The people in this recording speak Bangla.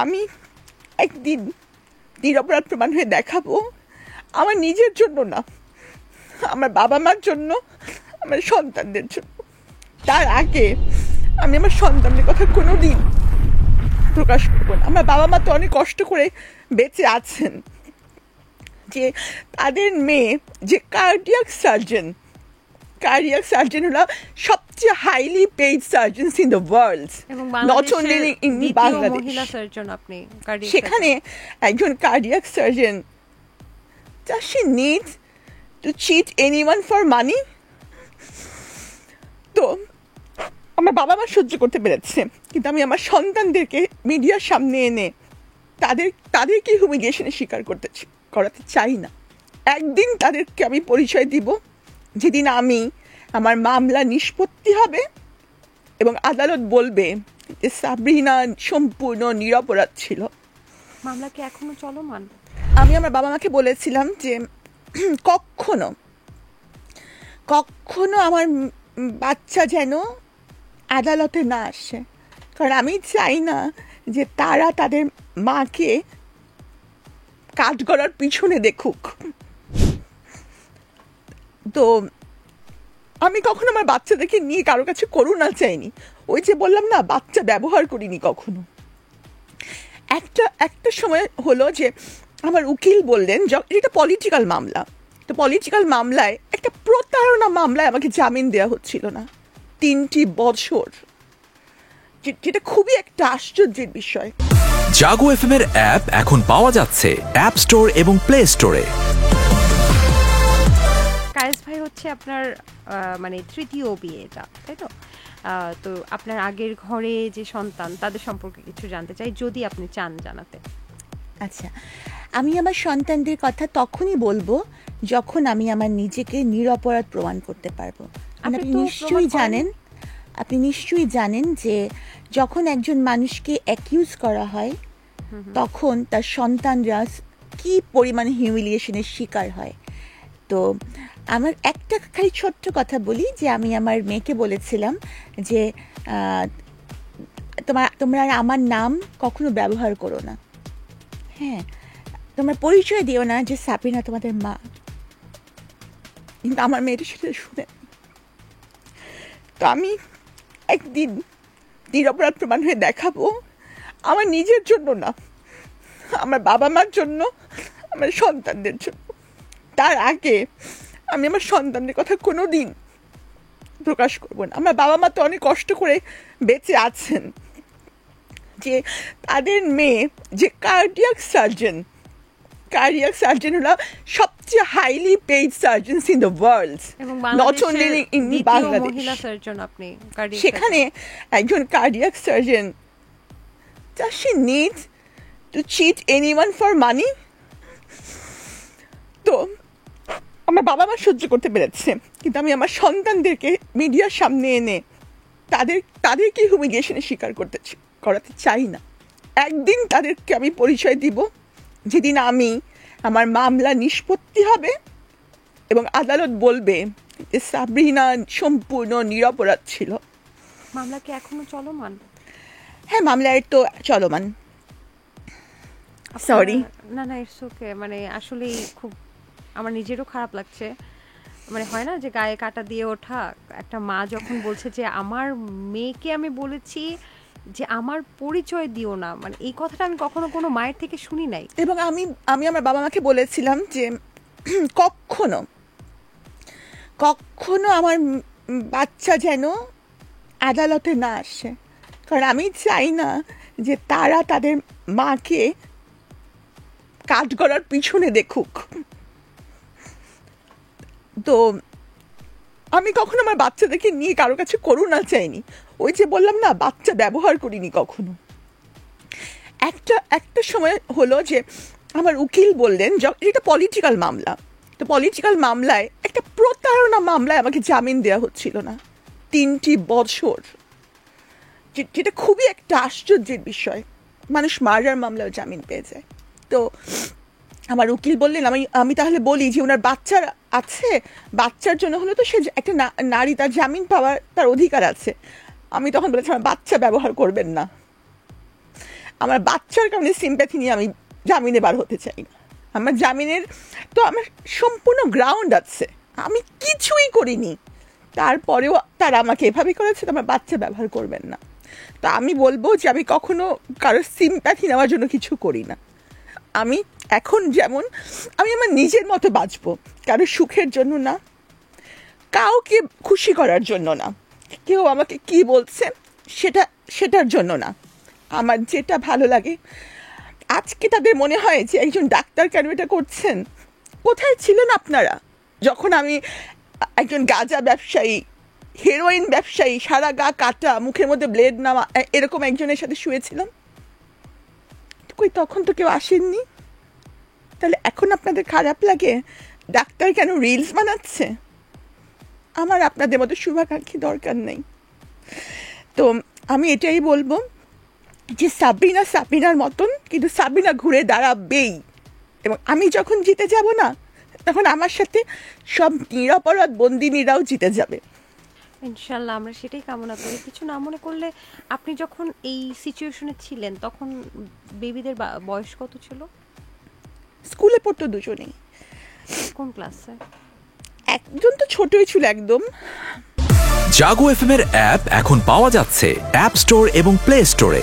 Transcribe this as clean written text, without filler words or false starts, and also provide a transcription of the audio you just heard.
আমি একদিন নিরপরাধ প্রমাণ হয়ে দেখাবো, আমার নিজের জন্য না, আমার বাবা মার জন্য, আমার সন্তানদের জন্য। তার আগে আমি আমার সন্তানদের কথা কোনোদিন প্রকাশ করবো না। আমার বাবা মা তো অনেক কষ্ট করে বেঁচে আছেন, যে তাদের মেয়ে যে কার্ডিয়াক সার্জন হলো সবচেয়ে highly paid surgeons in the world, not only in Bangladesh. সেখানে একজন cardiac surgeon, does she need to cheat anyone for money? তো আমার বাবা মা সহ্য করতে পেরেছে, কিন্তু আমি আমার সন্তানদেরকে মিডিয়ার সামনে এনে তাদেরকে হিউমিলিয়েশনের শিকার করাতে চাই না। একদিন তাদেরকে আমি পরিচয় দিব, যেদিন আমার মামলা নিষ্পত্তি হবে এবং আদালত বলবে যে সাবরিনা সম্পূর্ণ নিরপরাধ ছিল। মামলা কি এখনো চলমান? আমি আমার বাবা মাকে বলেছিলাম যে কখনো আমার বাচ্চা যেন আদালতে না আসে, কারণ আমি চাই না যে তারা তাদের মাকে কাঠগড়ার পিছনে দেখুক। তো আমি কখনো আমার বাচ্চাদেরকে নিয়ে কারো কাছে করুণা চাইনি। ওই যে বললাম না, বাচ্চা ব্যবহার করিনি কখনো। একটা সময় হলো যে আমার উকিল বললেন, এটা পলিটিক্যাল মামলা, তো পলিটিক্যাল মামলায়, একটা প্রতারণা মামলায় আমাকে জামিন দেওয়া হচ্ছিল না 3টি বছর, যেটা খুবই একটা আশ্চর্যের বিষয়। জাগো এফএম এর অ্যাপ এখন পাওয়া যাচ্ছে অ্যাপ স্টোর এবং প্লে স্টোরে। কায়েস ভাই হচ্ছে আপনার মানে তৃতীয় বিয়েটা, তাই তো? তো আপনার আগের ঘরে যে সন্তান, তাদের সম্পর্কে কিছু জানতে চাই, যদি আপনি চান জানাতে। আচ্ছা, আমি আমার সন্তানদের কথা তখনই বলবো যখন আমি আমার নিজেকে নিরপরাধ প্রমাণ করতে পারবো। আপনি নিশ্চয়ই জানেন যে যখন একজন মানুষকে অ্যাকিউজ করা হয়, তখন তার সন্তানরা কি পরিমাণ হিউমিলিয়েশনের শিকার হয়। তো আমার একটা খালি ছোট্ট কথা বলি, যে আমি আমার মেয়েকে বলেছিলাম যে তোমরা আমার নাম কখনো ব্যবহার করো না, হ্যাঁ, তোমরা পরিচয় দিও না যে সাবরিনা তোমাদের মা। কিন্তু আমার মেয়েটা সেটা শুনে। তো আমি একদিন নিরপরাধ প্রমাণ হয়ে দেখাবো, আমার নিজের জন্য না, আমার বাবা মার জন্য, আমার সন্তানদের জন্য। তার আগে আমি আমার সন্তানদের কথা কোনোদিন প্রকাশ করবো না। আমার বাবা মা তো অনেক কষ্ট করে বেঁচে আছেন, যে তাদের মেয়ে যে কার্ডিয়াক সার্জন হলো সবচেয়ে highly paid surgeons in the world, not only in Bangladesh. সেখানে একজন cardiac surgeon, does she need to cheat anyone for money? তো আমার বাবা মা সহ্য করতে পেরেছে, কিন্তু আমি আমার সন্তানদেরকে মিডিয়ার সামনে এনে তাদেরকে হিউমিলিয়েশনের শিকার করাতে চাই না। একদিন তাদেরকে আমি পরিচয় দিব, যেদিন আমার মামলা নিষ্পত্তি হবে এবং আদালত বলবে যে সাবরিনা সম্পূর্ণ নিরপরাধ ছিল। মামলা কি এখনো চলমান? হ্যাঁ, মামলা তো চলমান। সরি। না, ইটস ওকে। মানে আসলে খুব আমার নিজেরও খারাপ লাগছে। মানে হয় না যে গায়ে কাটা দিয়ে ওঠা একটা মা যখন বলছে যে আমার মেয়েকে আমি বলেছি যে আমার পরিচয় দিও না, মানে এই কথাটা আমি কখনো কোনো মায়ের থেকে শুনি নাই। এবং আমি আমার বাবা মাকে বলেছিলাম যে কখনো আমার বাচ্চা যেন আদালতে না আসে, কারণ আমি চাই না যে তারা তাদের মাকে কাঠগড়ার পিছনে দেখুক। তো আমি কখনো আমার বাচ্চাদেরকে নিয়ে কারো কাছে করুণা চাইনি। ওই যে বললাম না, বাচ্চা ব্যবহার করিনি কখনো। একটা সময় হলো যে আমার উকিল বললেন, এটা পলিটিক্যাল মামলা, তো পলিটিক্যাল মামলায়, একটা প্রতারণা মামলায় আমাকে জামিন দেওয়া হচ্ছিল না 3টি বছর, যেটা খুবই একটা আশ্চর্যের বিষয়। মানুষ মার্ডার মামলায় জামিন পেয়ে যায়। তো আমার উকিল বললেন, আমি তাহলে বলি যে ওনার বাচ্চা আছে, বাচ্চার জন্য হলে তো সে একটা নারী, তার জামিন পাওয়ার তার অধিকার আছে। আমি তখন বলেছিলাম বাচ্চা ব্যবহার করবেন না। আমার বাচ্চার কারণে সিম্প্যাথি নিয়ে আমি জামিনে বার হতে চাই না। আমার জামিনের তো আমার সম্পূর্ণ গ্রাউন্ড আছে, আমি কিছুই করিনি, তারপরেও তারা আমাকে এভাবে করেছে, তো আমার বাচ্চা ব্যবহার করবেন না। তো আমি বলবো যে আমি কখনো কারোর সিম্প্যাথি নেওয়ার জন্য কিছু করি না। আমি এখন যেমন আমি আমার নিজের মতো বাঁচবো, কারোর সুখের জন্য না, কাউকে খুশি করার জন্য না, কেউ আমাকে কি বলছে সেটার জন্য না, আমার যেটা ভালো লাগে। আজকে তাদের মনে হয় যে একজন ডাক্তার কেন এটা করছেন? কোথায় ছিলেন আপনারা যখন আমি একজন গাঁজা ব্যবসায়ী, হেরোইন ব্যবসায়ী, সারা গা কাটা, মুখের মধ্যে ব্লেড নামা এরকম একজনের সাথে শুয়েছিলাম? কই তখন তো কেউ আসেননি। তাহলে এখন আপনাদের খারাপ লাগে ডাক্তার কেন রিলস বানাচ্ছে? আমার আপনাদের মতো শুভাকাঙ্ক্ষী দরকার নেই। তো আমি এটাই বলবো যে সাবিনার মতন, কিন্তু সাবিনা ঘুরে দাঁড়াবেই, এবং আমি যখন জিতে যাব না, তখন আমার সাথে সব নিরপরাধ বন্দিনীরাও জিতে যাবে। ইনশাল্লাহ আমরা সেটাই কামনা করি। কিছু না মনে করলে, আপনি যখন এই সিচুয়েশনে ছিলেন তখন বেবিদের বয়স কত ছিল? স্কুলে পড়তো দুজনেই। কোন ক্লাসে? একজন তো ছোটই ছিল একদম। জাগো এফএম এর অ্যাপ এখন পাওয়া যাচ্ছে অ্যাপ স্টোর এবং প্লে স্টোরে।